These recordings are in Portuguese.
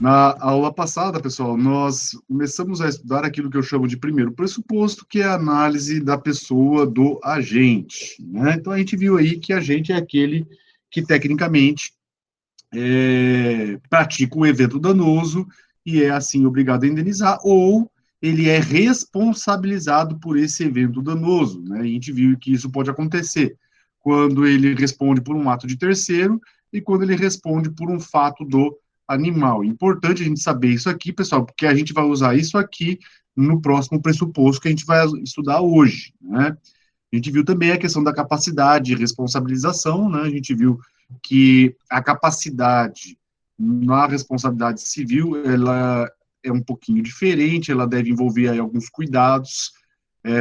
Na aula passada, pessoal, nós começamos a estudar aquilo que eu chamo de primeiro pressuposto, que é a análise da pessoa do agente, né? Então, a gente viu aí que agente é aquele que, tecnicamente, pratica um evento danoso e é, assim, obrigado a indenizar, ou ele é responsabilizado por esse evento danoso, né? E a gente viu que isso pode acontecer quando ele responde por um ato de terceiro e quando ele responde por um fato do animal. Importante a gente saber isso aqui, pessoal, porque a gente vai usar isso aqui no próximo pressuposto que a gente vai estudar hoje, né? A gente viu também a questão da capacidade de responsabilização, né? A gente viu que a capacidade na responsabilidade civil, ela é um pouquinho diferente, ela deve envolver aí alguns cuidados,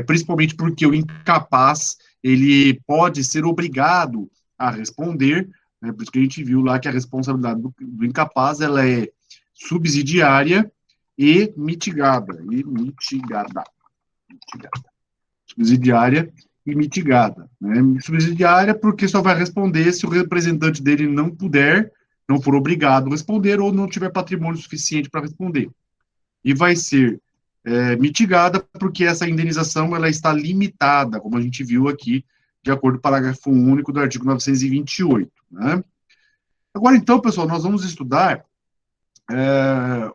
principalmente porque o incapaz, ele pode ser obrigado a responder, né? Por isso que a gente viu lá que a responsabilidade do incapaz, ela é subsidiária e mitigada, subsidiária e mitigada, né? Subsidiária porque só vai responder se o representante dele não for obrigado a responder ou não tiver patrimônio suficiente para responder. E vai ser mitigada porque essa indenização ela está limitada, como a gente viu aqui, de acordo com o parágrafo único do artigo 928, né? Agora, então, pessoal, nós vamos estudar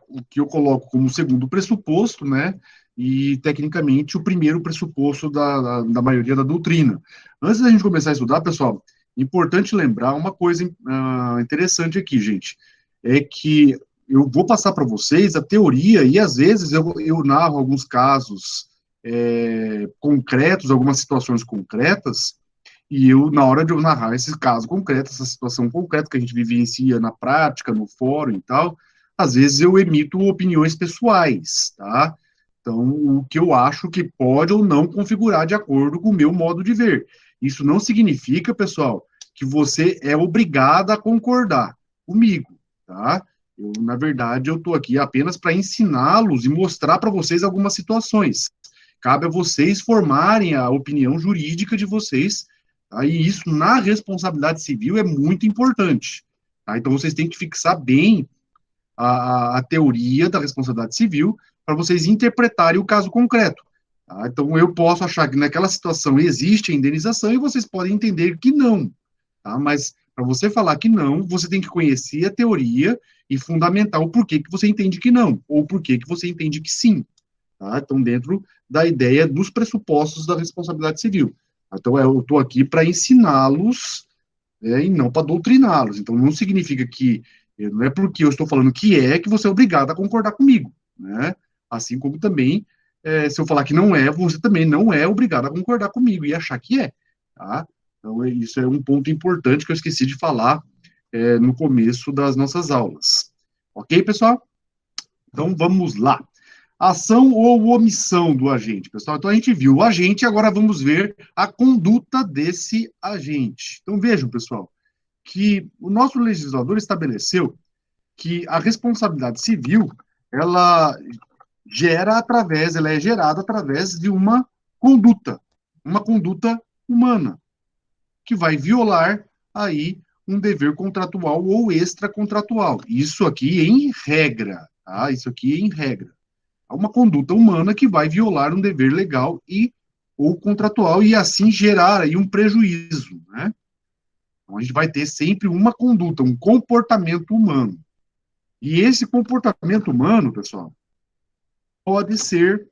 o que eu coloco como segundo pressuposto, né? E, tecnicamente, o primeiro pressuposto da maioria da doutrina. Antes da gente começar a estudar, pessoal, importante lembrar uma coisa interessante aqui, gente, é que eu vou passar para vocês a teoria e, às vezes, eu narro alguns casos concretos, algumas situações concretas, e eu, na hora de eu narrar esse caso concreto, essa situação concreta que a gente vivencia na prática, no fórum e tal, às vezes eu emito opiniões pessoais, tá? Então, o que eu acho que pode ou não configurar de acordo com o meu modo de ver. Isso não significa, pessoal, que você é obrigado a concordar comigo, tá? Na verdade, eu estou aqui apenas para ensiná-los e mostrar para vocês algumas situações. Cabe a vocês formarem a opinião jurídica de vocês, tá? E isso, na responsabilidade civil, é muito importante, tá? Então, vocês têm que fixar bem a teoria da responsabilidade civil para vocês interpretarem o caso concreto. Tá? Então, eu posso achar que naquela situação existe a indenização e vocês podem entender que não. Tá? Mas, para você falar que não, você tem que conhecer a teoria e fundamentar o porquê que você entende que não, ou porquê que você entende que sim. Tá? Então, dentro da ideia dos pressupostos da responsabilidade civil. Então, eu estou aqui para ensiná-los e não para doutriná-los. Então, não significa que não é porque eu estou falando que você é obrigado a concordar comigo, né? Assim como também, se eu falar que não é, você também não é obrigado a concordar comigo e achar que é, tá? Então, isso é um ponto importante que eu esqueci de falar no começo das nossas aulas. Ok, pessoal? Então, vamos lá. Ação ou omissão do agente, pessoal. Então, a gente viu o agente, agora vamos ver a conduta desse agente. Então, vejam, pessoal, que o nosso legislador estabeleceu que a responsabilidade civil, ela ela é gerada através de uma conduta humana, que vai violar aí um dever contratual ou extracontratual. Isso aqui em regra, tá? Isso aqui em regra. É uma conduta humana que vai violar um dever legal ou contratual e assim gerar aí um prejuízo, né? Então, a gente vai ter sempre uma conduta, um comportamento humano. E esse comportamento humano, pessoal, pode ser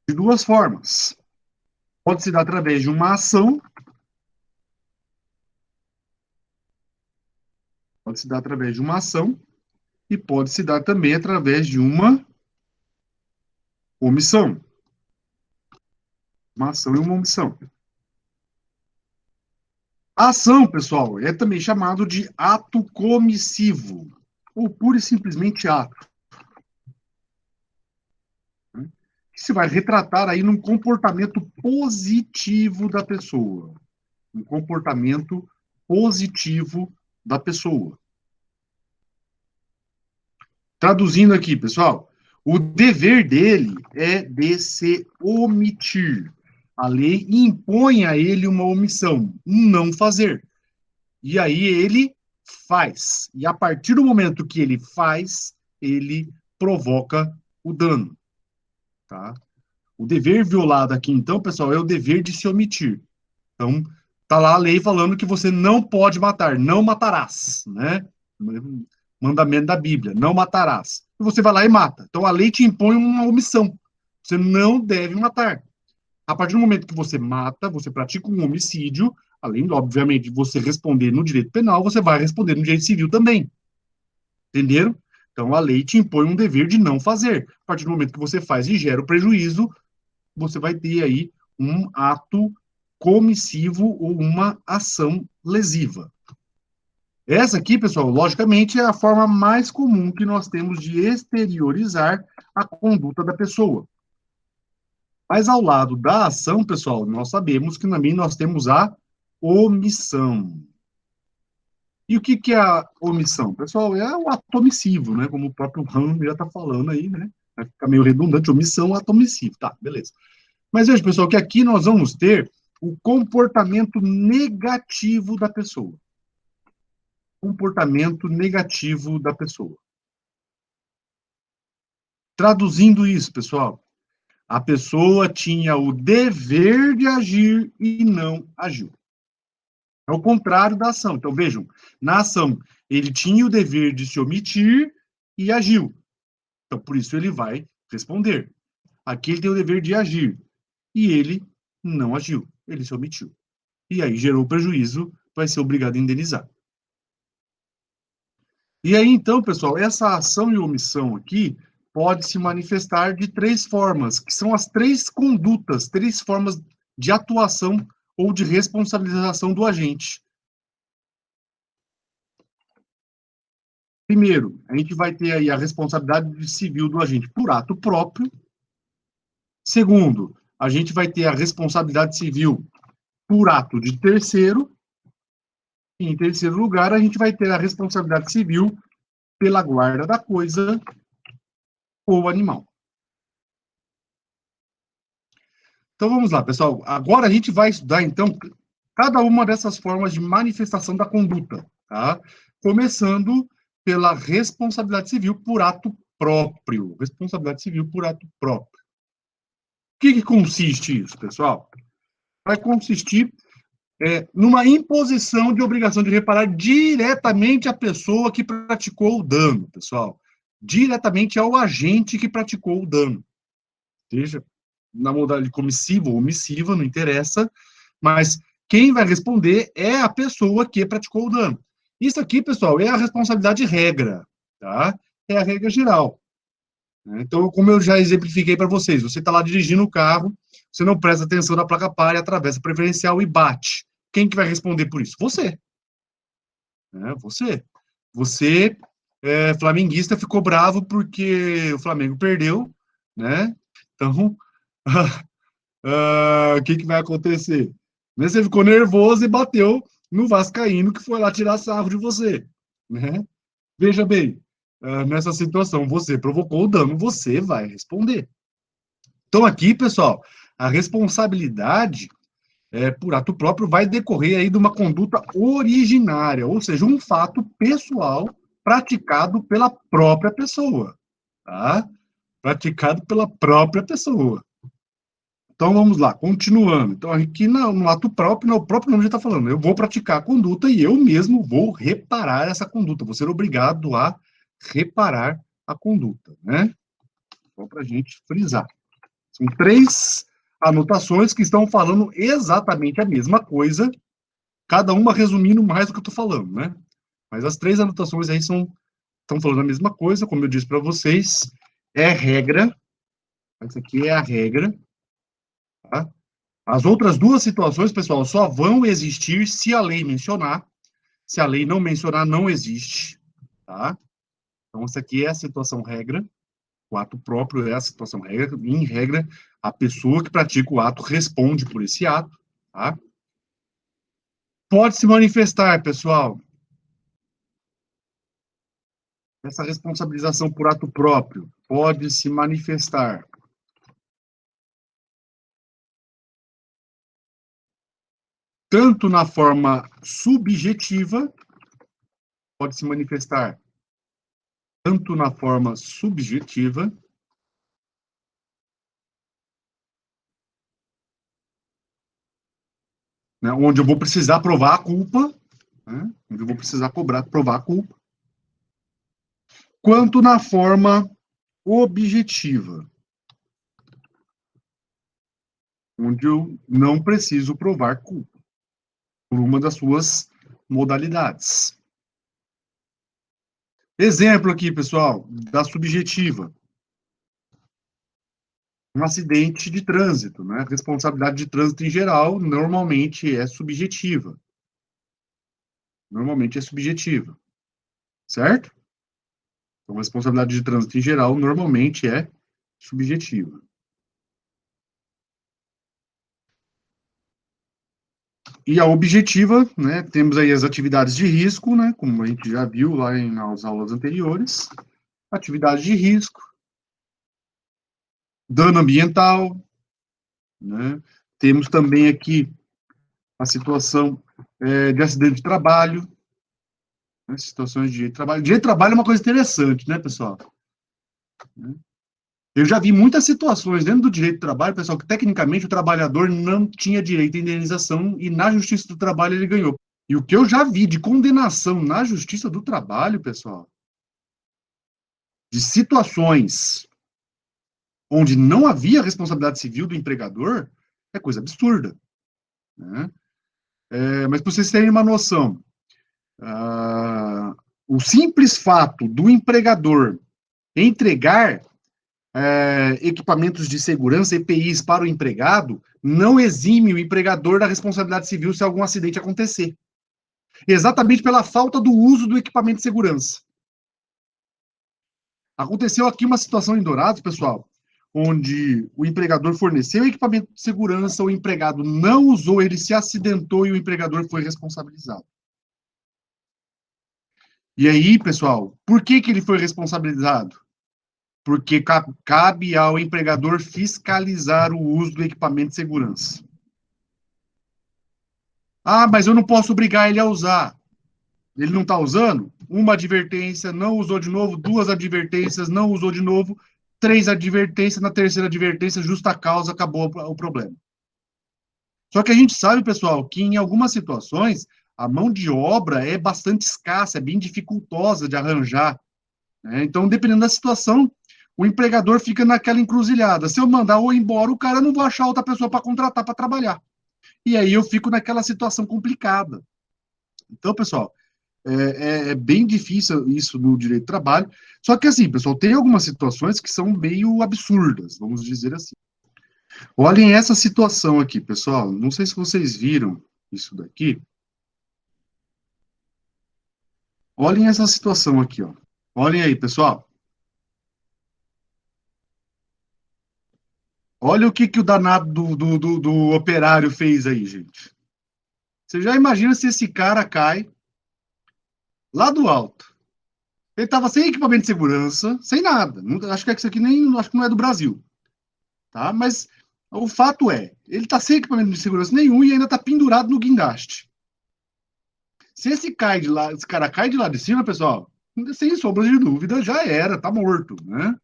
de duas formas. Pode se dar através de uma ação, e pode se dar também através de uma omissão. Uma ação e uma omissão. A ação, pessoal, é também chamado de ato comissivo, ou pura e simplesmente ato. Que se vai retratar aí num comportamento positivo da pessoa. Um comportamento positivo da pessoa. Traduzindo aqui, pessoal, o dever dele é de se omitir. A lei impõe a ele uma omissão, um não fazer. E aí ele faz. E a partir do momento que ele faz, ele provoca o dano, tá? O dever violado aqui, então, pessoal, é o dever de se omitir. Então, tá lá a lei falando que você não pode matar, não matarás, né? Mandamento da Bíblia, não matarás. E você vai lá e mata. Então, a lei te impõe uma omissão. Você não deve matar. A partir do momento que você mata, você pratica um homicídio, além, obviamente, de você responder no direito penal, você vai responder no direito civil também. Entenderam? Então, a lei te impõe um dever de não fazer. A partir do momento que você faz e gera o prejuízo, você vai ter aí um ato comissivo ou uma ação lesiva. Essa aqui, pessoal, logicamente, é a forma mais comum que nós temos de exteriorizar a conduta da pessoa. Mas ao lado da ação, pessoal, nós sabemos que também nós temos a omissão. E o que é a omissão? Pessoal, é o ato omissivo, né? Como o próprio Ram já está falando aí, né? Vai ficar meio redundante, omissão, ato omissivo. Tá, beleza. Mas veja, pessoal, que aqui nós vamos ter o comportamento negativo da pessoa. Comportamento negativo da pessoa. Traduzindo isso, pessoal, a pessoa tinha o dever de agir e não agiu. É o contrário da ação. Então, vejam, na ação, ele tinha o dever de se omitir e agiu. Então, por isso, ele vai responder. Aqui ele tem o dever de agir. E ele não agiu. Ele se omitiu. E aí gerou prejuízo, vai ser obrigado a indenizar. E aí, então, pessoal, essa ação e omissão aqui pode se manifestar de três formas, que são as três condutas, três formas de atuação ou de responsabilização do agente. Primeiro, a gente vai ter aí a responsabilidade civil do agente por ato próprio. Segundo, a gente vai ter a responsabilidade civil por ato de terceiro. E, em terceiro lugar, a gente vai ter a responsabilidade civil pela guarda da coisa ou animal. Então, vamos lá, pessoal. Agora a gente vai estudar, então, cada uma dessas formas de manifestação da conduta, tá? Começando pela responsabilidade civil por ato próprio. Responsabilidade civil por ato próprio. O que consiste isso, pessoal? Vai consistir numa imposição de obrigação de reparar diretamente à pessoa que praticou o dano, pessoal. Diretamente ao agente que praticou o dano. Seja na modalidade comissiva ou omissiva, não interessa, mas quem vai responder é a pessoa que praticou o dano. Isso aqui, pessoal, é a responsabilidade regra, tá? É a regra geral. Então, como eu já exemplifiquei para vocês, você está lá dirigindo o carro, você não presta atenção na placa par, atravessa a preferencial e bate. Quem que vai responder por isso? Você. Você. Você, flamenguista, ficou bravo porque o Flamengo perdeu, né? Então, o que vai acontecer? Você ficou nervoso e bateu no vascaíno que foi lá tirar sarro de você, né? Veja bem, nessa situação, você provocou o dano, você vai responder. Então, aqui, pessoal, a responsabilidade por ato próprio vai decorrer aí de uma conduta originária, ou seja, um fato pessoal praticado pela própria pessoa, tá? Praticado pela própria pessoa. Então, vamos lá, continuando. Então, aqui no ato próprio, o próprio nome já está falando, eu vou praticar a conduta e eu mesmo vou reparar essa conduta, vou ser obrigado a reparar a conduta, né? Só para a gente frisar. São três anotações que estão falando exatamente a mesma coisa, cada uma resumindo mais do que eu estou falando, né? Mas as três anotações aí estão falando a mesma coisa, como eu disse para vocês, é regra, isso aqui é a regra, tá? As outras duas situações, pessoal, só vão existir se a lei mencionar, se a lei não mencionar, não existe, tá? Então, essa aqui é a situação regra, o ato próprio é a situação regra, em regra, a pessoa que pratica o ato responde por esse ato, tá? Pode se manifestar, pessoal, essa responsabilização por ato próprio pode se manifestar tanto na forma subjetiva pode se manifestar tanto na forma subjetiva, né, onde eu vou precisar provar a culpa, né, onde eu vou precisar provar a culpa, quanto na forma objetiva, onde eu não preciso provar culpa, por uma das suas modalidades. Exemplo aqui, pessoal, da subjetiva. Um acidente de trânsito, né? Responsabilidade de trânsito em geral normalmente é subjetiva. Normalmente é subjetiva, certo? Então, a responsabilidade de trânsito em geral normalmente é subjetiva. E a objetiva, né? Temos aí as atividades de risco, né? Como a gente já viu lá nas aulas anteriores. Atividade de risco, dano ambiental, né? Temos também aqui a situação de acidente de trabalho, né? Situações de direito de trabalho. Direito de trabalho é uma coisa interessante, né, pessoal? Eu já vi muitas situações dentro do direito do trabalho, pessoal, que tecnicamente o trabalhador não tinha direito à indenização e na Justiça do Trabalho ele ganhou. E o que eu já vi de condenação na Justiça do Trabalho, pessoal, de situações onde não havia responsabilidade civil do empregador, é coisa absurda. Né? Mas para vocês terem uma noção, o simples fato do empregador entregar equipamentos de segurança, EPIs, para o empregado, não exime o empregador da responsabilidade civil se algum acidente acontecer. Exatamente pela falta do uso do equipamento de segurança. Aconteceu aqui uma situação em Dourados, pessoal, onde o empregador forneceu equipamento de segurança, o empregado não usou, ele se acidentou e o empregador foi responsabilizado. E aí, pessoal, por que ele foi responsabilizado? Porque cabe ao empregador fiscalizar o uso do equipamento de segurança. Ah, mas eu não posso obrigar ele a usar. Ele não está usando? Uma advertência, não usou de novo, duas advertências, não usou de novo, três advertências, na terceira advertência, justa causa, acabou o problema. Só que a gente sabe, pessoal, que em algumas situações a mão de obra é bastante escassa, é bem dificultosa de arranjar. Né? Então, dependendo da situação, o empregador fica naquela encruzilhada. Se eu mandar ou embora, o cara não vai achar outra pessoa para contratar para trabalhar. E aí eu fico naquela situação complicada. Então, pessoal, é bem difícil isso no direito do trabalho. Só que, assim, pessoal, tem algumas situações que são meio absurdas, vamos dizer assim. Olhem essa situação aqui, pessoal. Não sei se vocês viram isso daqui. Olhem essa situação aqui, ó. Olhem aí, pessoal. Olha o que o danado do operário fez aí, gente. Você já imagina se esse cara cai lá do alto. Ele estava sem equipamento de segurança, sem nada. Acho que isso aqui nem, acho que não é do Brasil, tá? Mas o fato é, ele está sem equipamento de segurança nenhum e ainda está pendurado no guindaste. Se esse cara cai de lá de cima, pessoal, sem sombra de dúvida, já era, tá morto, né?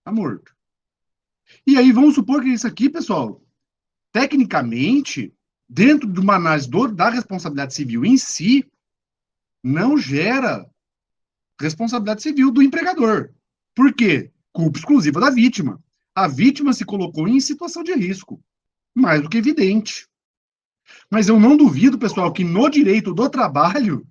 Tá morto. E aí vamos supor que isso aqui, pessoal, tecnicamente, dentro de uma análise da responsabilidade civil em si, não gera responsabilidade civil do empregador. Por quê? Culpa exclusiva da vítima. A vítima se colocou em situação de risco, mais do que evidente. Mas eu não duvido, pessoal, que no direito do trabalho,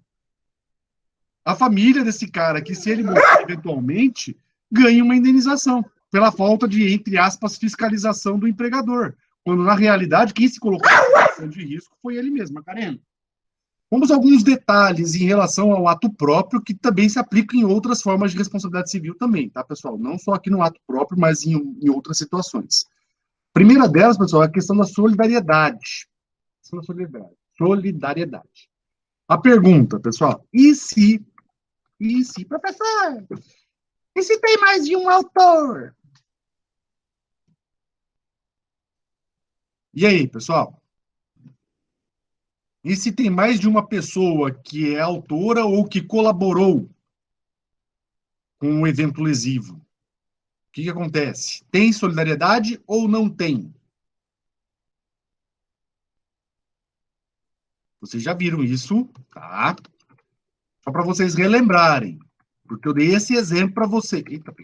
a família desse cara, que se ele morrer eventualmente, ganhe uma indenização pela falta de, entre aspas, fiscalização do empregador. Quando, na realidade, quem se colocou em situação de risco foi ele mesmo, Macarena. Vamos a alguns detalhes em relação ao ato próprio, que também se aplica em outras formas de responsabilidade civil também, tá, pessoal? Não só aqui no ato próprio, mas em outras situações. A primeira delas, pessoal, é a questão da solidariedade. Solidariedade. A pergunta, pessoal, professor, e se tem mais de um autor? E aí, pessoal? E se tem mais de uma pessoa que é autora ou que colaborou com o evento lesivo, o que acontece? Tem solidariedade ou não tem? Vocês já viram isso, tá? Só para vocês relembrarem, porque eu dei esse exemplo para vocês. Eita,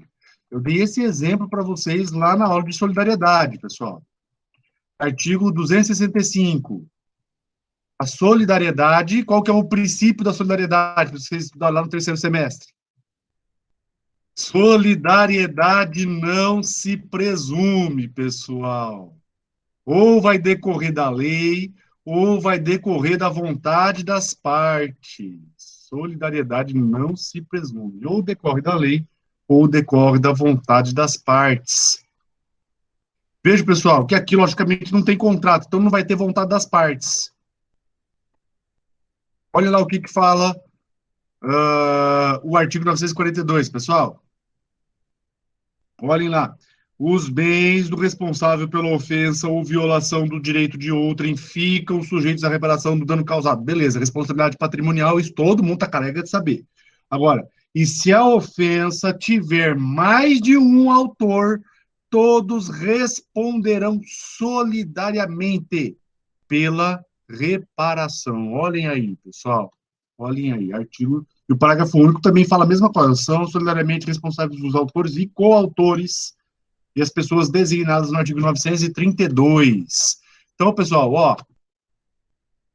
eu dei esse exemplo para vocês lá na aula de solidariedade, pessoal. Artigo 265. A solidariedade, qual que é o princípio da solidariedade? Vocês estudaram lá no terceiro semestre. Solidariedade não se presume, pessoal. Ou vai decorrer da lei, ou vai decorrer da vontade das partes. Solidariedade não se presume. Ou decorre da lei, ou decorre da vontade das partes. Veja, pessoal, que aqui, logicamente, não tem contrato, então não vai ter vontade das partes. Olha lá o que fala o artigo 942, pessoal. Olhem lá. Os bens do responsável pela ofensa ou violação do direito de outrem ficam sujeitos à reparação do dano causado. Beleza, responsabilidade patrimonial, isso todo mundo está careca de saber. Agora, e se a ofensa tiver mais de um autor, todos responderão solidariamente pela reparação. Olhem aí, pessoal. Olhem aí, artigo. E o parágrafo único também fala a mesma coisa. São solidariamente responsáveis os autores e coautores e as pessoas designadas no artigo 932. Então, pessoal, ó,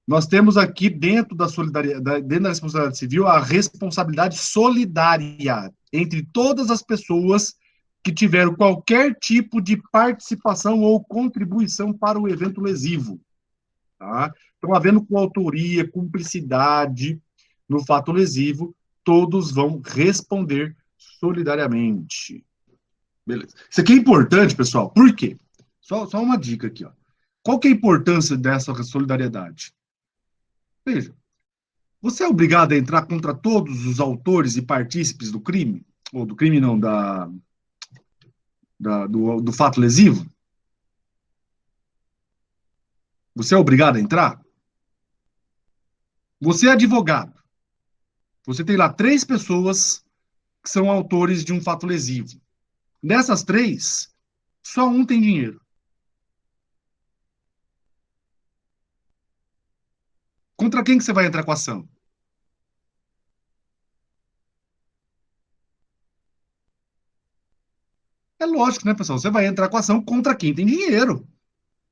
nós temos aqui dentro da solidariedade, dentro da responsabilidade civil, a responsabilidade solidária entre todas as pessoas que tiveram qualquer tipo de participação ou contribuição para o evento lesivo. Tá? Então, havendo coautoria, cumplicidade no fato lesivo, todos vão responder solidariamente. Beleza. Isso aqui é importante, pessoal. Por quê? Só uma dica aqui, ó. Qual que é a importância dessa solidariedade? Veja, você é obrigado a entrar contra todos os autores e partícipes do crime? Ou do crime não, do fato lesivo? Você é obrigado a entrar? Você é advogado. Você tem lá 3 pessoas que são autores de um fato lesivo. Dessas 3, só um tem dinheiro. Contra quem que você vai entrar com a ação? É lógico, né, pessoal? Você vai entrar com a ação contra quem tem dinheiro.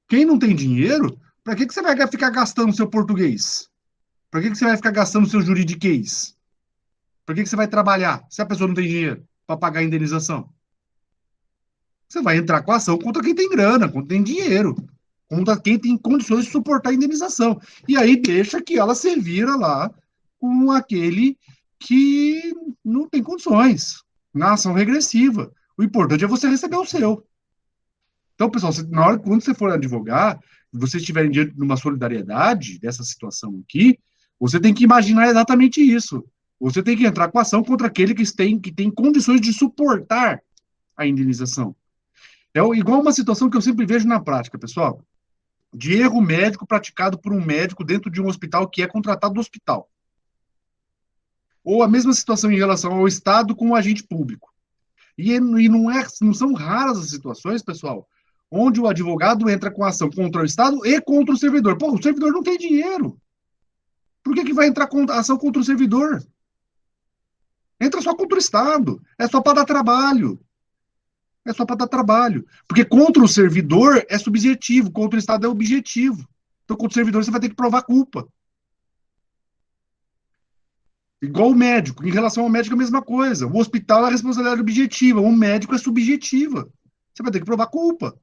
Quem não tem dinheiro, para que você vai ficar gastando seu português? Para que você vai ficar gastando seu juridiquês? Para que você vai trabalhar se a pessoa não tem dinheiro para pagar a indenização? Você vai entrar com a ação contra quem tem grana, contra quem tem dinheiro, contra quem tem condições de suportar a indenização. E aí deixa que ela se vira lá com aquele que não tem condições, na ação regressiva. O importante é você receber o seu. Então, pessoal, na hora quando você for advogar, vocês estiverem diante de uma solidariedade dessa situação aqui, você tem que imaginar exatamente isso. Você tem que entrar com a ação contra aquele que tem condições de suportar a indenização. É igual uma situação que eu sempre vejo na prática, pessoal, de erro médico praticado por um médico dentro de um hospital que é contratado do hospital. Ou a mesma situação em relação ao Estado com o agente público. E não são raras as situações, pessoal, onde o advogado entra com ação contra o Estado e contra o servidor. Pô, o servidor não tem dinheiro. Por que vai entrar com ação contra o servidor? Entra só contra o Estado. É só para dar trabalho. É só para dar trabalho. Porque contra o servidor é subjetivo, contra o Estado é objetivo. Então, contra o servidor você vai ter que provar culpa. Igual o médico. Em relação ao médico é a mesma coisa. O hospital é a responsabilidade objetiva, o médico é subjetiva. Você vai ter que provar culpa.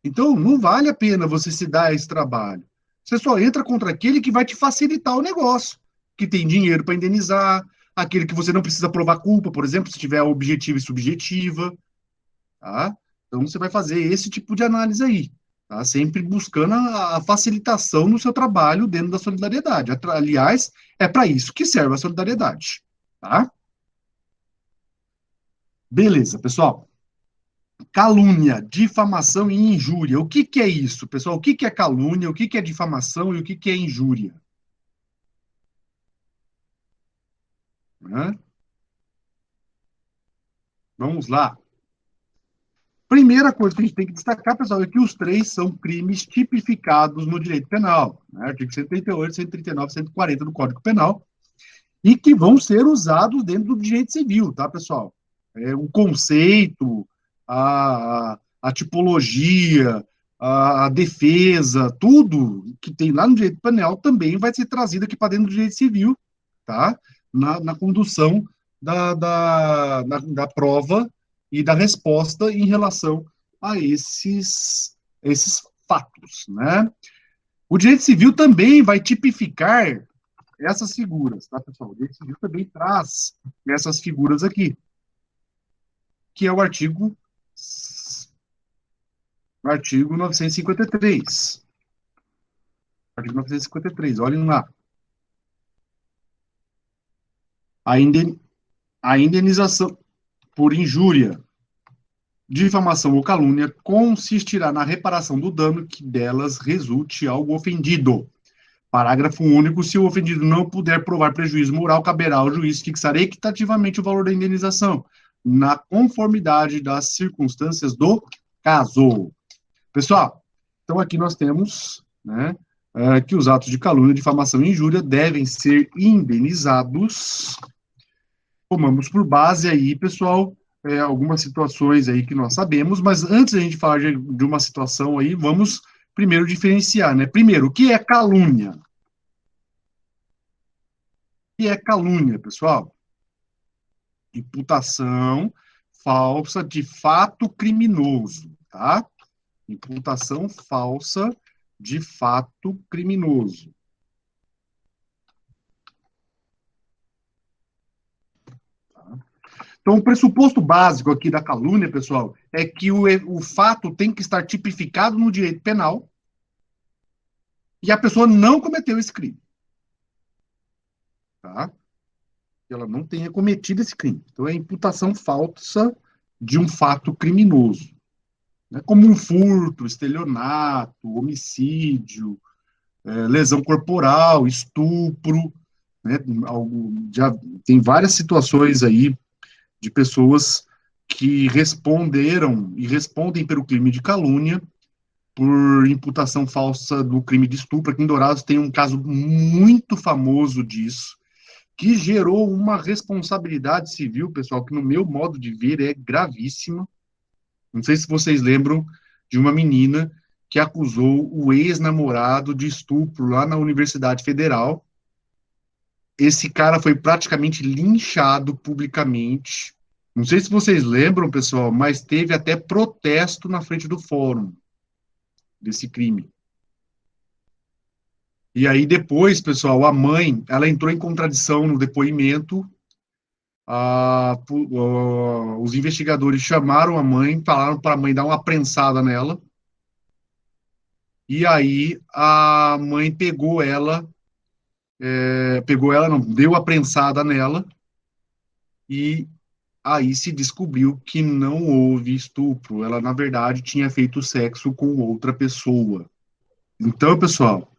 Então, não vale a pena você se dar esse trabalho. Você só entra contra aquele que vai te facilitar o negócio, que tem dinheiro para indenizar, aquele que você não precisa provar culpa, por exemplo, se tiver objetiva e subjetiva, tá? Então, você vai fazer esse tipo de análise aí, tá? Sempre buscando a facilitação no seu trabalho dentro da solidariedade. Aliás, é para isso que serve a solidariedade, tá? Beleza, pessoal. Calúnia, difamação e injúria. O que é isso, pessoal? O que é calúnia, o que é difamação e o que é injúria? Né? Vamos lá. Primeira coisa que a gente tem que destacar, pessoal, é que os três são crimes tipificados no direito penal, né? Artigo 138, 139, 140 do Código Penal, e que vão ser usados dentro do direito civil, tá, pessoal? O conceito, a tipologia, a defesa, tudo que tem lá no direito penal também vai ser trazido aqui para dentro do direito civil, tá? Na condução da prova e da resposta em relação a esses fatos, né? O direito civil também vai tipificar essas figuras, tá, pessoal? O direito civil também traz essas figuras aqui, que é o artigo 953. Artigo 953, olhem lá. A indenização por injúria, difamação ou calúnia consistirá na reparação do dano que delas resulte ao ofendido. Parágrafo único. Se o ofendido não puder provar prejuízo moral, caberá ao juiz fixar equitativamente o valor da indenização, na conformidade das circunstâncias do caso. Pessoal, então aqui nós temos, né, que os atos de calúnia, difamação e injúria devem ser indenizados. Tomamos por base aí, pessoal, algumas situações aí que nós sabemos, mas antes da gente falar de uma situação aí, vamos primeiro diferenciar, né? Primeiro, o que é calúnia? O que é calúnia, pessoal? Imputação falsa de fato criminoso, tá? Imputação falsa de fato criminoso. Então, o pressuposto básico aqui da calúnia, pessoal, é que o fato tem que estar tipificado no direito penal e a pessoa não cometeu esse crime. Tá? Ela não tenha cometido esse crime. Então, é imputação falsa de um fato criminoso. Né? Como um furto, estelionato, homicídio, lesão corporal, estupro. Né? Já tem várias situações aí de pessoas que responderam e respondem pelo crime de calúnia por imputação falsa do crime de estupro. Aqui em Dourados tem um caso muito famoso disso, que gerou uma responsabilidade civil, pessoal, que no meu modo de ver é gravíssima. Não sei se vocês lembram de uma menina que acusou o ex-namorado de estupro lá na Universidade Federal. Esse cara foi praticamente linchado publicamente. Não sei se vocês lembram, pessoal, mas teve até protesto na frente do fórum desse crime. E aí depois, pessoal, a mãe, ela entrou em contradição no depoimento. Os investigadores chamaram a mãe, falaram para a mãe dar uma prensada nela. E aí a mãe não, deu a prensada nela. E aí se descobriu que não houve estupro. Ela, na verdade, tinha feito sexo com outra pessoa. Então, pessoal,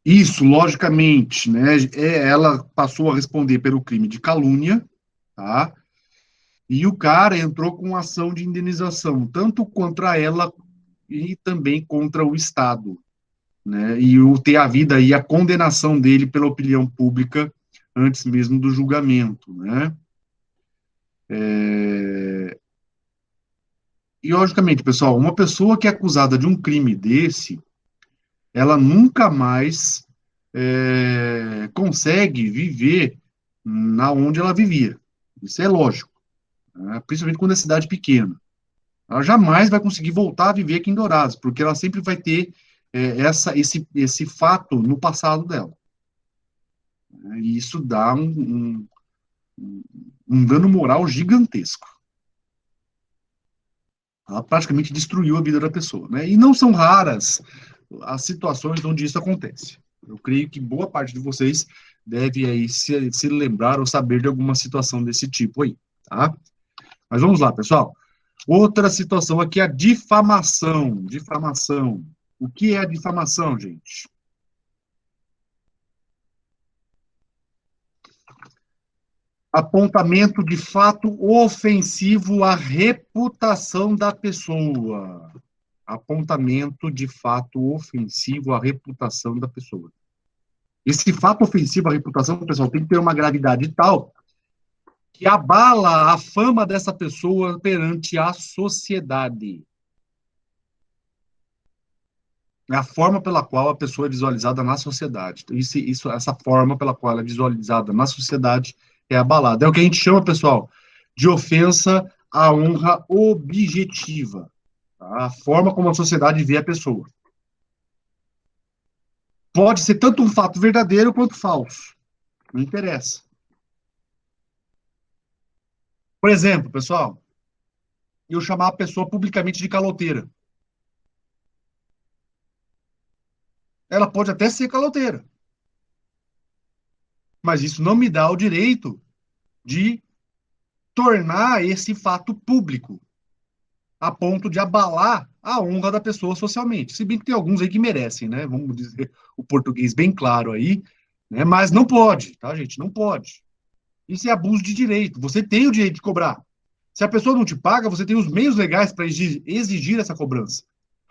isso, logicamente, né, ela passou a responder pelo crime de calúnia, tá? E o cara entrou com ação de indenização, tanto contra ela e também contra o Estado, né? E ter havido aí a condenação dele pela opinião pública antes mesmo do julgamento, né? E, logicamente, pessoal, uma pessoa que é acusada de um crime desse, ela nunca mais consegue viver na onde ela vivia. Isso é lógico, né? Principalmente quando é cidade pequena. Ela jamais vai conseguir voltar a viver aqui em Dourados, porque ela sempre vai ter esse fato no passado dela. E isso dá um dano moral gigantesco. Ela praticamente destruiu a vida da pessoa, né? E não são raras as situações onde isso acontece. Eu creio que boa parte de vocês deve aí se lembrar ou saber de alguma situação desse tipo aí, tá? Mas vamos lá, pessoal. Outra situação aqui é a difamação. Difamação. O que é a difamação, gente? Apontamento de fato ofensivo à reputação da pessoa. Apontamento de fato ofensivo à reputação da pessoa. Esse fato ofensivo à reputação, pessoal, tem que ter uma gravidade tal que abala a fama dessa pessoa perante a sociedade. É a forma pela qual a pessoa é visualizada na sociedade. Essa forma pela qual ela é visualizada na sociedade é abalada. É o que a gente chama, pessoal, de ofensa à honra objetiva. Tá? A forma como a sociedade vê a pessoa. Pode ser tanto um fato verdadeiro quanto falso. Não interessa. Por exemplo, pessoal, eu chamar a pessoa publicamente de caloteira. Ela pode até ser caloteira. Mas isso não me dá o direito de tornar esse fato público, a ponto de abalar a honra da pessoa socialmente. Se bem que tem alguns aí que merecem, né? Vamos dizer o português bem claro aí, né? Mas não pode, tá, gente? Não pode. Isso é abuso de direito. Você tem o direito de cobrar. Se a pessoa não te paga, você tem os meios legais para exigir essa cobrança.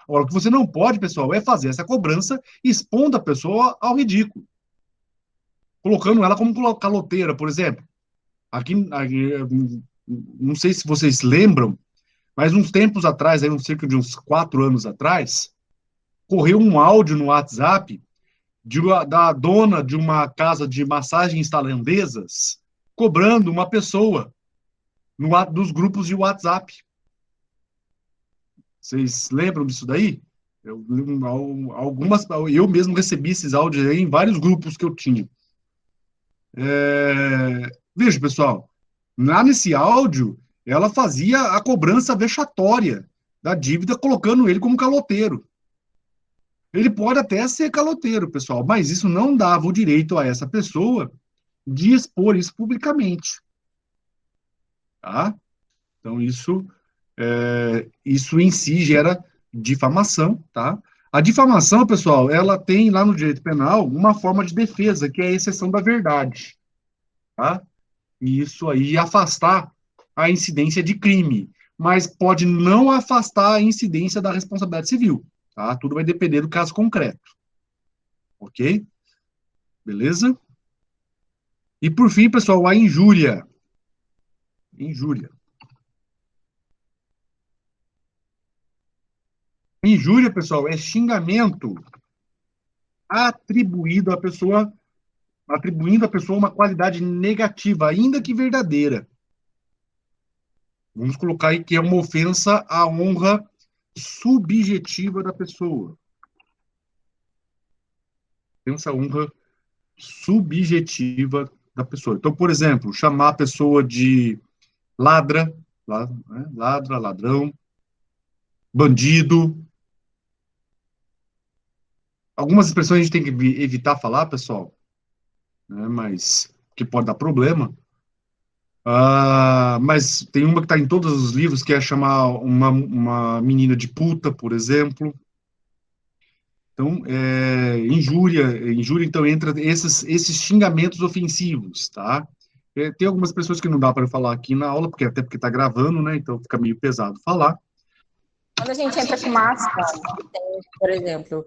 Agora, o que você não pode, pessoal, é fazer essa cobrança expondo a pessoa ao ridículo. Colocando ela como caloteira, por exemplo. Aqui, não sei se vocês lembram, mas uns tempos atrás, aí, cerca de uns 4 anos atrás, correu um áudio no WhatsApp da dona de uma casa de massagens tailandesas cobrando uma pessoa dos grupos de WhatsApp. Vocês lembram disso daí? Eu mesmo recebi esses áudios aí em vários grupos que eu tinha. Veja, pessoal, lá nesse áudio, ela fazia a cobrança vexatória da dívida, colocando ele como caloteiro. Ele pode até ser caloteiro, pessoal, mas isso não dava o direito a essa pessoa de expor isso publicamente. Tá? Então, isso em si gera difamação, tá? A difamação, pessoal, ela tem lá no direito penal uma forma de defesa, que é a exceção da verdade, tá? E isso aí afastar a incidência de crime, mas pode não afastar a incidência da responsabilidade civil, tá? Tudo vai depender do caso concreto. Ok? Beleza? E por fim, pessoal, a injúria. Injúria. Injúria, pessoal, é xingamento atribuindo à pessoa uma qualidade negativa, ainda que verdadeira. Vamos colocar aí que é uma ofensa à honra subjetiva da pessoa. Ofensa à honra subjetiva da pessoa. Então, por exemplo, chamar a pessoa de ladra, ladrão, bandido. Algumas expressões a gente tem que evitar falar, pessoal, né, mas que pode dar problema. Mas tem uma que está em todos os livros, que é chamar uma menina de puta, por exemplo. Então, injúria, então, entra esses xingamentos ofensivos, tá? Tem algumas pessoas que não dá para falar aqui na aula, porque está gravando, né? Então fica meio pesado falar. Quando a gente entra com uma ação, tem, por exemplo,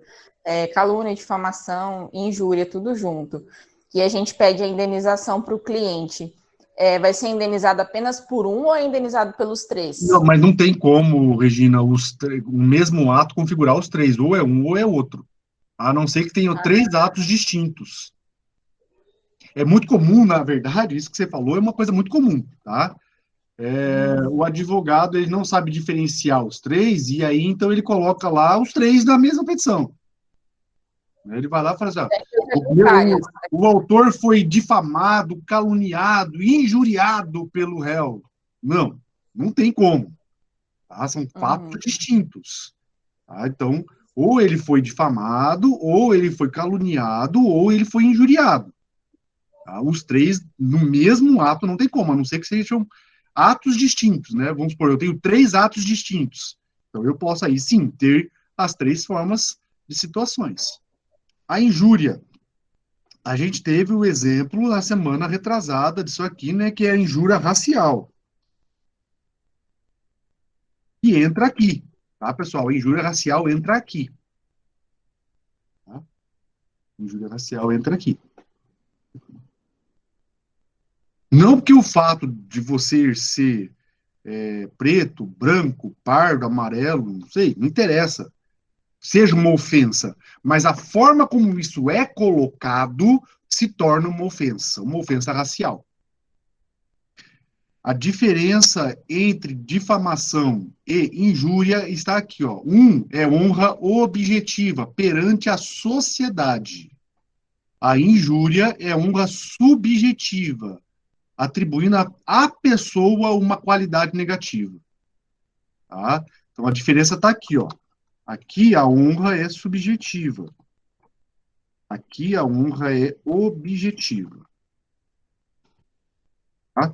calúnia, difamação, injúria, tudo junto, e a gente pede a indenização para o cliente, vai ser indenizado apenas por um ou é indenizado pelos 3? Não, mas não tem como, Regina, o mesmo ato configurar os 3, ou é um ou é outro, a não ser que tenham 3 atos distintos. É muito comum, na verdade, isso que você falou é uma coisa muito comum, tá? O advogado, ele não sabe diferenciar os 3, e aí, então, ele coloca lá os 3 na mesma petição. Ele vai lá e fala assim, o autor foi difamado, caluniado, injuriado pelo réu. Não, não tem como. Tá? São fatos distintos. Tá? Então, ou ele foi difamado, ou ele foi caluniado, ou ele foi injuriado. Tá? Os 3, no mesmo ato, não tem como, a não ser que sejam atos distintos, né? Vamos supor, eu tenho 3 atos distintos. Então, eu posso aí, sim, ter as 3 formas de situações. A injúria. A gente teve o exemplo na semana retrasada disso aqui, né? Que é a injúria racial. E entra aqui, tá, pessoal? A injúria racial entra aqui. Tá? A injúria racial entra aqui. Não que o fato de você ser preto, branco, pardo, amarelo, não sei, não interessa, seja uma ofensa, mas a forma como isso é colocado se torna uma ofensa racial. A diferença entre difamação e injúria está aqui, ó. Um é honra objetiva perante a sociedade. A injúria é honra subjetiva, atribuindo à pessoa uma qualidade negativa. Tá? Então, a diferença está aqui, ó. Aqui a honra é subjetiva. Aqui a honra é objetiva. Tá?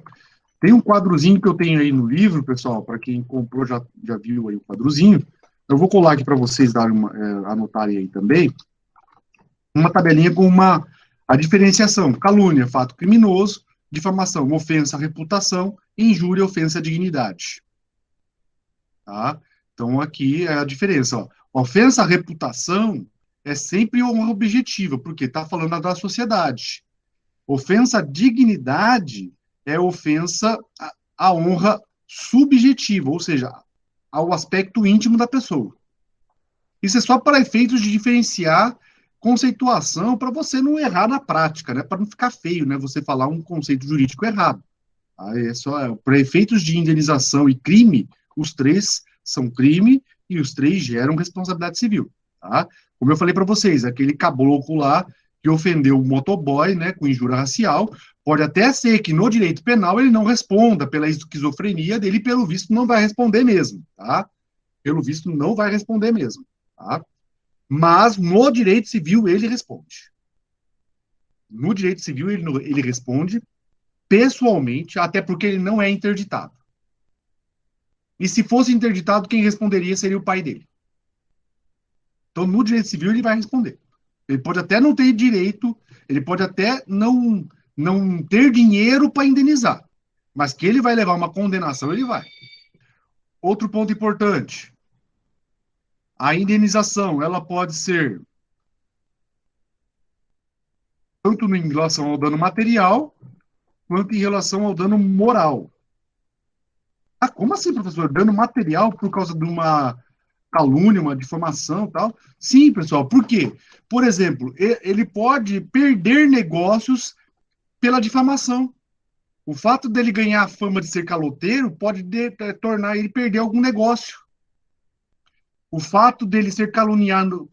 Tem um quadrozinho que eu tenho aí no livro, pessoal, para quem comprou já viu aí o quadrozinho. Eu vou colar aqui para vocês anotarem aí também. Uma tabelinha com a diferenciação. Calúnia, fato criminoso. Difamação, ofensa à reputação. Injúria, ofensa à dignidade. Tá? Então, aqui é a diferença. Ó. Ofensa à reputação é sempre honra objetiva, porque está falando da sociedade. Ofensa à dignidade é ofensa à honra subjetiva, ou seja, ao aspecto íntimo da pessoa. Isso é só para efeitos de diferenciar conceituação, para você não errar na prática, né? Para não ficar feio, né? Você falar um conceito jurídico errado. Tá? É só para efeitos de indenização e crime, os 3 são crime e os 3 geram responsabilidade civil. Tá? Como eu falei para vocês, aquele caboclo lá que ofendeu o motoboy, né, com injúria racial, pode até ser que no direito penal ele não responda pela esquizofrenia dele, pelo visto não vai responder mesmo, tá? Pelo visto não vai responder mesmo, tá? Mas no direito civil ele responde. No direito civil ele responde pessoalmente, até porque ele não é interditado. E se fosse interditado, quem responderia seria o pai dele. Então, no direito civil, ele vai responder. Ele pode até não ter direito, ele pode até não ter dinheiro para indenizar. Mas que ele vai levar uma condenação, ele vai. Outro ponto importante. A indenização, ela pode ser tanto em relação ao dano material, quanto em relação ao dano moral. Ah, como assim, professor? Dano material por causa de uma calúnia, uma difamação e tal? Sim, pessoal. Por quê? Por exemplo, ele pode perder negócios pela difamação. O fato dele ganhar a fama de ser caloteiro pode tornar ele perder algum negócio. O fato dele ser caluniado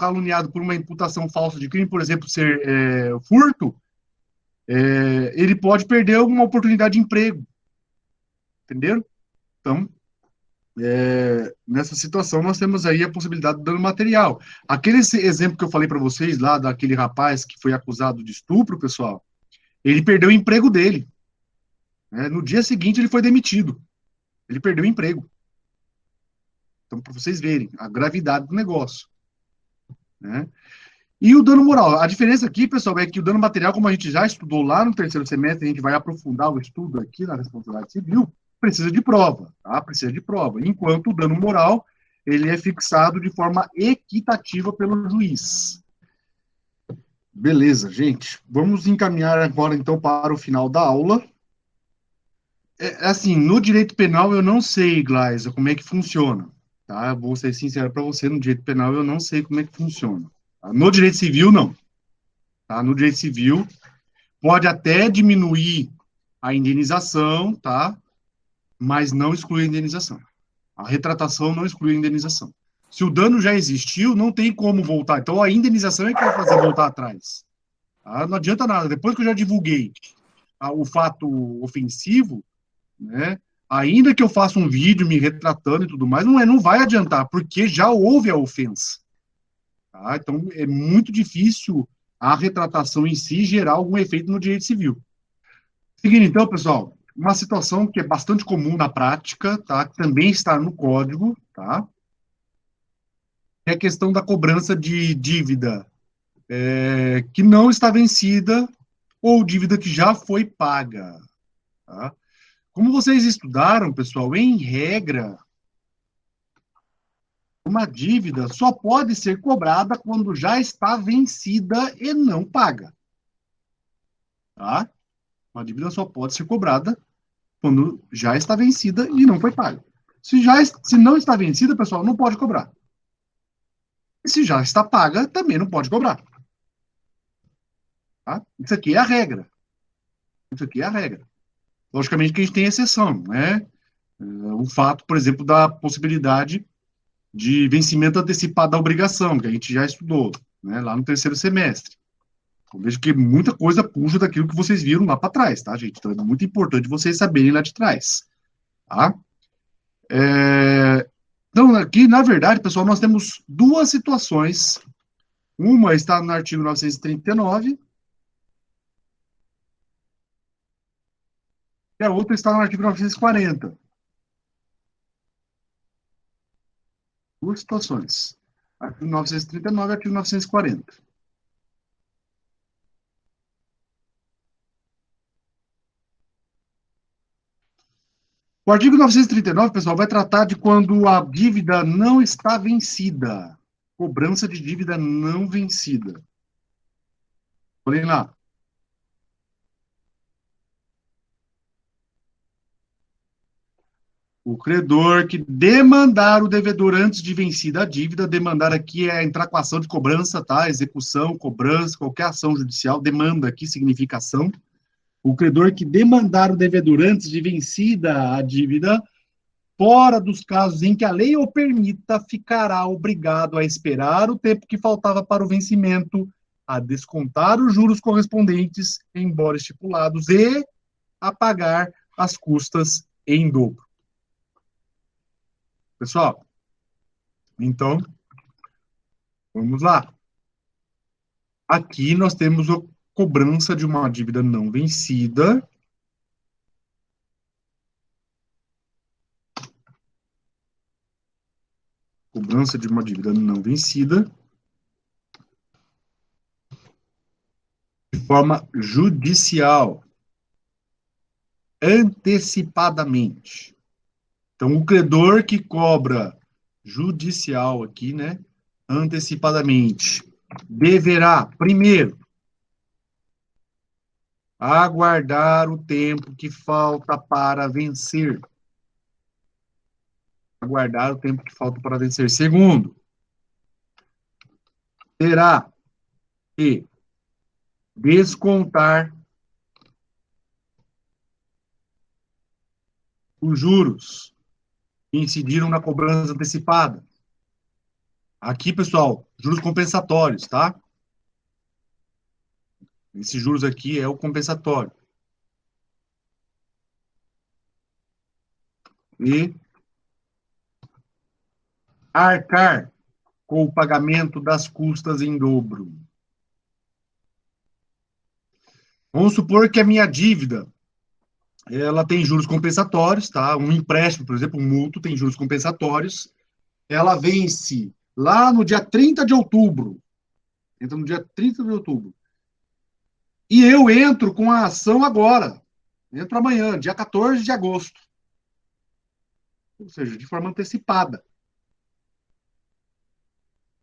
por uma imputação falsa de crime, por exemplo, ser furto, ele pode perder uma oportunidade de emprego. Entenderam? Então, nessa situação, nós temos aí a possibilidade de dano material. Aquele exemplo que eu falei para vocês lá, daquele rapaz que foi acusado de estupro, pessoal, ele perdeu o emprego dele. No dia seguinte, ele foi demitido. Ele perdeu o emprego. Então, para vocês verem a gravidade do negócio. Né? E o dano moral. A diferença aqui, pessoal, é que o dano material, como a gente já estudou lá no 3º semestre, a gente vai aprofundar o estudo aqui na responsabilidade civil, precisa de prova, tá? Precisa de prova. Enquanto o dano moral, ele é fixado de forma equitativa pelo juiz. Beleza, gente. Vamos encaminhar agora, então, para o final da aula. Assim, no direito penal, eu não sei, Glaisa, como é que funciona. Tá? Vou ser sincero para você, no direito penal, eu não sei como é que funciona. Tá? No direito civil, não. Tá? No direito civil, pode até diminuir a indenização, tá? Mas não exclui a indenização. A retratação não exclui a indenização. Se o dano já existiu, não tem como voltar. Então, a indenização é que vai fazer voltar atrás. Tá? Não adianta nada. Depois que eu já divulguei o fato ofensivo, né, ainda que eu faça um vídeo me retratando e tudo mais, não vai adiantar, porque já houve a ofensa. Tá? Então, é muito difícil a retratação em si gerar algum efeito no direito civil. Seguindo, então, pessoal, uma situação que é bastante comum na prática, tá? Que também está no código, tá? É a questão da cobrança de dívida que não está vencida ou dívida que já foi paga, tá? Como vocês estudaram, pessoal, em regra, uma dívida só pode ser cobrada quando já está vencida e não paga, tá? Uma dívida só pode ser cobrada quando já está vencida e não foi paga. Se não está vencida, pessoal, não pode cobrar. E se já está paga, também não pode cobrar. Tá? Isso aqui é a regra. Isso aqui é a regra. Logicamente que a gente tem exceção, né? O fato, por exemplo, da possibilidade de vencimento antecipado da obrigação, que a gente já estudou, né, lá no terceiro semestre. Eu vejo que muita coisa puxa daquilo que vocês viram lá para trás, tá, gente? Então é muito importante vocês saberem lá de trás, tá? Então, aqui, na verdade, pessoal, nós temos duas situações. Uma está no artigo 939 e a outra está no artigo 940. Duas situações. Artigo 939 e artigo 940. O artigo 939, pessoal, vai tratar de quando a dívida não está vencida. Cobrança de dívida não vencida. Olhem lá. O credor que demandar o devedor antes de vencida a dívida, demandar aqui é entrar com ação de cobrança, tá? Execução, cobrança, qualquer ação judicial, demanda aqui significa ação. O credor que demandar o devedor antes de vencida a dívida, fora dos casos em que a lei o permita, ficará obrigado a esperar o tempo que faltava para o vencimento, a descontar os juros correspondentes, embora estipulados, e a pagar as custas em dobro. Pessoal, então, vamos lá. Aqui nós temos a cobrança de uma dívida não vencida. Cobrança de uma dívida não vencida. De forma judicial. Antecipadamente. Então, o credor que cobra judicial aqui, né? Antecipadamente, deverá, primeiro, aguardar o tempo que falta para vencer. Aguardar o tempo que falta para vencer. Segundo, terá que descontar os juros que incidiram na cobrança antecipada. Aqui, pessoal, juros compensatórios, tá? Esses juros aqui é o compensatório. E arcar com o pagamento das custas em dobro. Vamos supor que a minha dívida, ela tem juros compensatórios, tá? Um empréstimo, por exemplo, um mútuo tem juros compensatórios. Ela vence lá no dia 30 de outubro. Entra no dia 30 de outubro. E eu entro com a ação agora. Entro amanhã, dia 14 de agosto. Ou seja, de forma antecipada.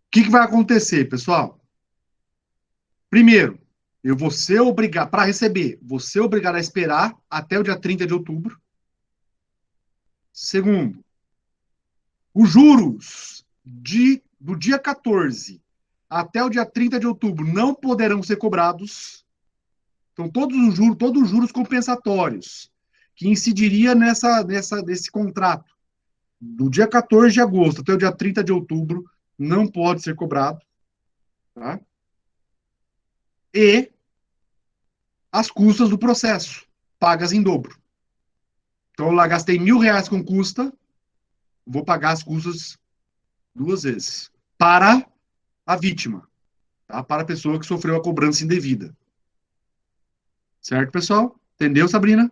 O que vai acontecer, pessoal? Primeiro, eu vou ser obrigado, para receber, vou ser obrigado a esperar até o dia 30 de outubro. Segundo, os juros do dia 14 até o dia 30 de outubro não poderão ser cobrados. Então, todos os juros compensatórios que incidiria nesse contrato, do dia 14 de agosto até o dia 30 de outubro, não pode ser cobrado. Tá? E as custas do processo, pagas em dobro. Então, eu lá gastei R$1.000 com custa, vou pagar as custas 2 vezes. Para a vítima. Tá? Para a pessoa que sofreu a cobrança indevida. Certo, pessoal? Entendeu, Sabrina?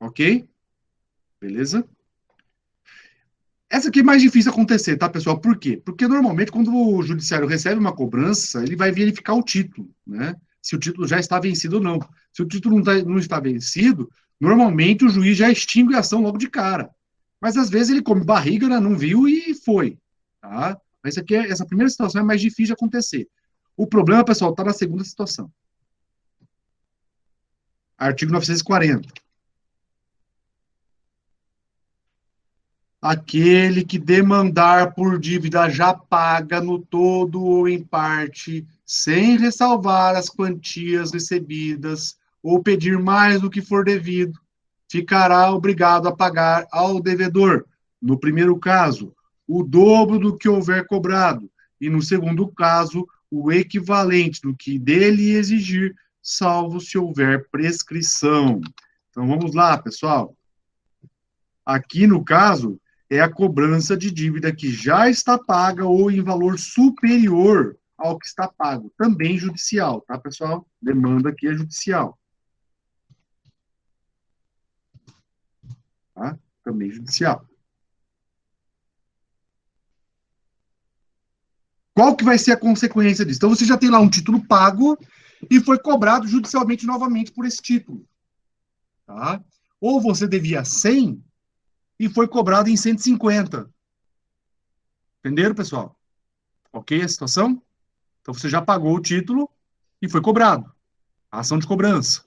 Ok? Beleza? Essa aqui é mais difícil acontecer, tá, pessoal? Por quê? Porque normalmente quando o judiciário recebe uma cobrança, ele vai verificar o título, né? Se o título já está vencido ou não. Se o título não está vencido, normalmente o juiz já extingue a ação logo de cara. Mas às vezes ele come barriga, né? Não viu e foi, tá? Mas essa primeira situação é mais difícil de acontecer. O problema, pessoal, está na segunda situação. Artigo 940. Aquele que demandar por dívida já paga no todo ou em parte, sem ressalvar as quantias recebidas, ou pedir mais do que for devido, ficará obrigado a pagar ao devedor, no primeiro caso, o dobro do que houver cobrado, e no segundo caso, o equivalente do que dele exigir, salvo se houver prescrição. Então vamos lá, pessoal. Aqui no caso, é a cobrança de dívida que já está paga ou em valor superior ao que está pago. Também judicial, tá, pessoal? Demanda aqui é judicial. Tá? Também judicial. Qual que vai ser a consequência disso? Então, você já tem lá um título pago e foi cobrado judicialmente novamente por esse título. Tá? Ou você devia 100 e foi cobrado em 150. Entenderam, pessoal? Ok a situação? Então, você já pagou o título e foi cobrado. A ação de cobrança.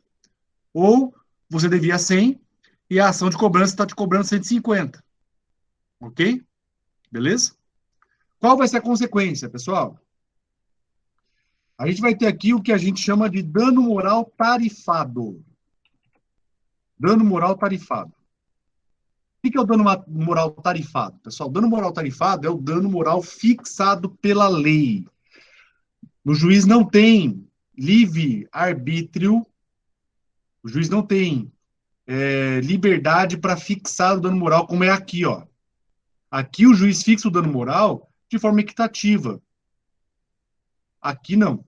Ou você devia 100 e a ação de cobrança está te cobrando 150. Ok? Beleza? Qual vai ser a consequência, pessoal? A gente vai ter aqui o que a gente chama de dano moral tarifado. Dano moral tarifado. O que é o dano moral tarifado? Pessoal, o dano moral tarifado é o dano moral fixado pela lei. O juiz não tem livre arbítrio, o juiz não tem liberdade para fixar o dano moral, como é aqui, ó. Aqui o juiz fixa o dano moral de forma equitativa. Aqui não.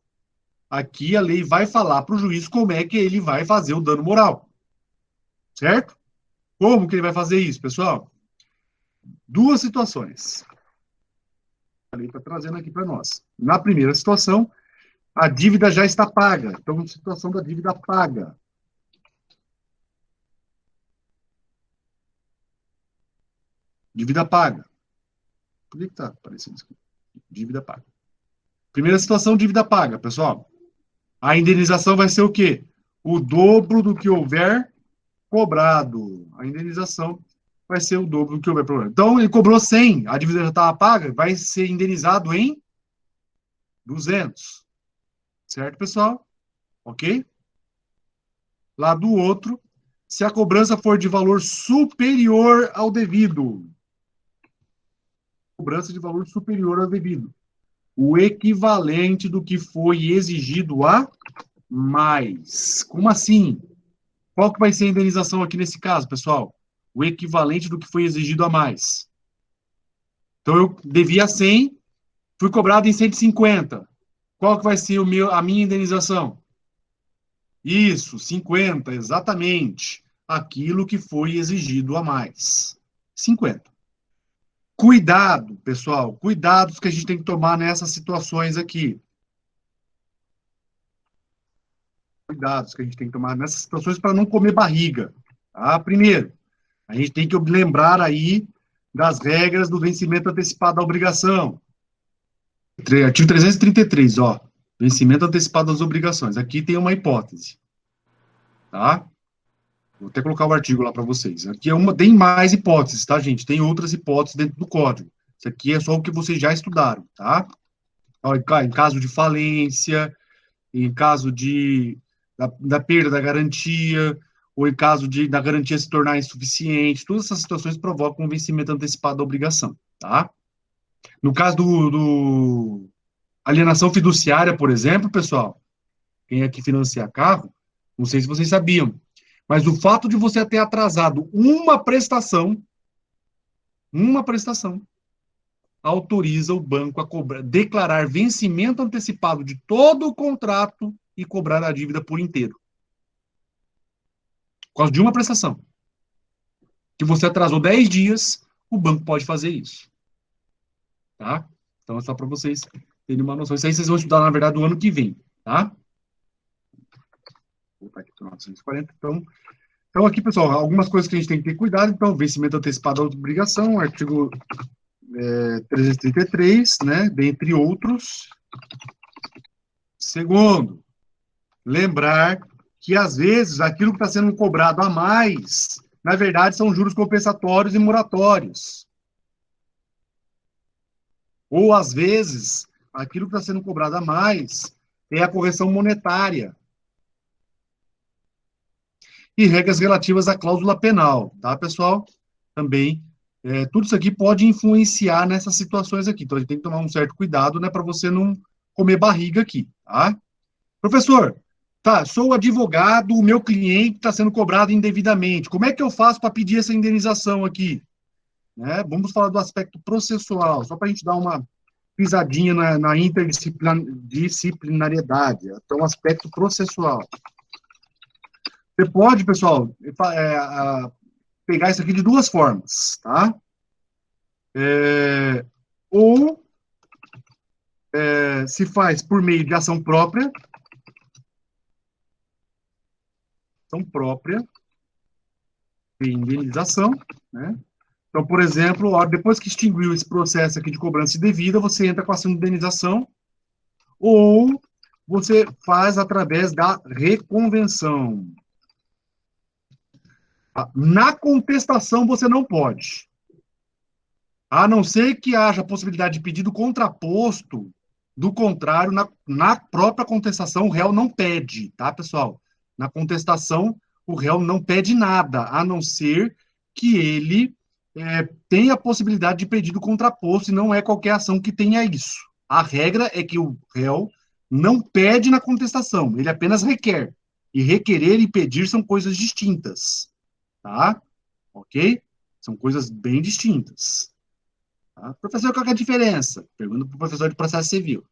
Aqui a lei vai falar para o juiz como é que ele vai fazer o dano moral. Certo? Como que ele vai fazer isso, pessoal? Duas situações. A lei está trazendo aqui para nós. Na primeira situação, a dívida já está paga. Então, situação da dívida paga. Dívida paga. Por que está aparecendo isso aqui? Dívida paga. Primeira situação, dívida paga, pessoal. A indenização vai ser o quê? O dobro do que houver cobrado. A indenização vai ser o dobro do que houver cobrado. Então, ele cobrou 100, a dívida já estava paga, vai ser indenizado em 200. Certo, pessoal? Ok? Lá do outro, se a cobrança for de valor superior ao devido. Cobrança de valor superior ao devido. O equivalente do que foi exigido a mais. Como assim? Qual que vai ser a indenização aqui nesse caso, pessoal? O equivalente do que foi exigido a mais. Então, eu devia 100, fui cobrado em 150. Qual que vai ser a minha indenização? Isso, 50, exatamente. Aquilo que foi exigido a mais. 50. Cuidado, pessoal. Cuidados que a gente tem que tomar nessas situações aqui. Cuidados que a gente tem que tomar nessas situações para não comer barriga. Tá? Primeiro, a gente tem que lembrar aí das regras do vencimento antecipado da obrigação. Artigo 333, ó. Vencimento antecipado das obrigações. Aqui tem uma hipótese. Tá? Vou até colocar o artigo lá para vocês. Aqui tem mais hipóteses, tá, gente? Tem outras hipóteses dentro do código. Isso aqui é só o que vocês já estudaram, tá? Em caso de falência, em caso da perda da garantia, ou em caso da garantia se tornar insuficiente, todas essas situações provocam um vencimento antecipado da obrigação, tá? No caso do alienação fiduciária, por exemplo, pessoal, quem aqui financia carro, não sei se vocês sabiam, mas o fato de você ter atrasado uma prestação autoriza o banco a declarar vencimento antecipado de todo o contrato e cobrar a dívida por inteiro. Por causa de uma prestação. que você atrasou 10 dias, o banco pode fazer isso. Tá? Então, é só para vocês terem uma noção. Isso aí vocês vão estudar, na verdade, do ano que vem. Tá? Vou voltar aqui para 940. Então, aqui, pessoal, algumas coisas que a gente tem que ter cuidado. Então, vencimento antecipado da obrigação, artigo 333, né? Dentre outros. Segundo, lembrar que, às vezes, aquilo que está sendo cobrado a mais, na verdade, são juros compensatórios e moratórios. Ou, às vezes, aquilo que está sendo cobrado a mais é a correção monetária. E regras relativas à cláusula penal, tá, pessoal? Também, tudo isso aqui pode influenciar nessas situações aqui. Então, a gente tem que tomar um certo cuidado, né, para você não comer barriga aqui, tá? Professor, tá, sou advogado, o meu cliente está sendo cobrado indevidamente. Como é que eu faço para pedir essa indenização aqui? Né? Vamos falar do aspecto processual, só para a gente dar uma pisadinha na interdisciplinariedade. Então, aspecto processual. Você pode, pessoal, pegar isso aqui de duas formas, tá? Ou se faz por meio de ação própria, de indenização, né? Então, por exemplo, depois que extinguiu esse processo aqui de cobrança indevida, você entra com a ação de indenização, ou você faz através da reconvenção. Na contestação, você não pode. A não ser que haja a possibilidade de pedido contraposto, do contrário, na própria contestação, o réu não pede, tá, pessoal? Na contestação, o réu não pede nada, a não ser que ele tenha a possibilidade de pedido contraposto, e não é qualquer ação que tenha isso. A regra é que o réu não pede na contestação, ele apenas requer. E requerer e pedir são coisas distintas, tá? Ok? São coisas bem distintas. Tá? Professor, qual que é a diferença? Pergunta para o professor de processo civil.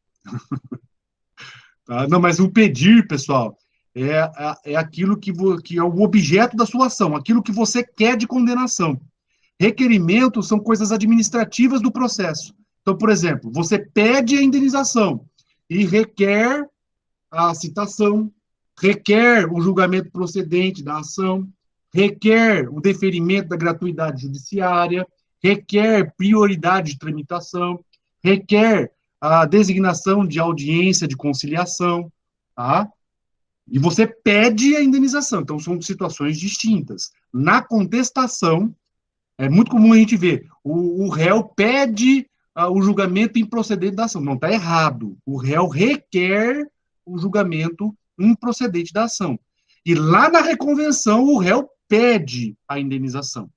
Tá? Não, mas o pedir, pessoal, é aquilo que é o objeto da sua ação, aquilo que você quer de condenação. Requerimentos são coisas administrativas do processo. Então, por exemplo, você pede a indenização e requer a citação, requer o julgamento procedente da ação, requer o deferimento da gratuidade judiciária, requer prioridade de tramitação, requer a designação de audiência de conciliação, tá? E você pede a indenização. Então, são situações distintas. Na contestação, é muito comum a gente ver, o réu pede o julgamento improcedente da ação. Não, está errado. O réu requer o julgamento improcedente da ação. E lá na reconvenção, o réu pede a indenização.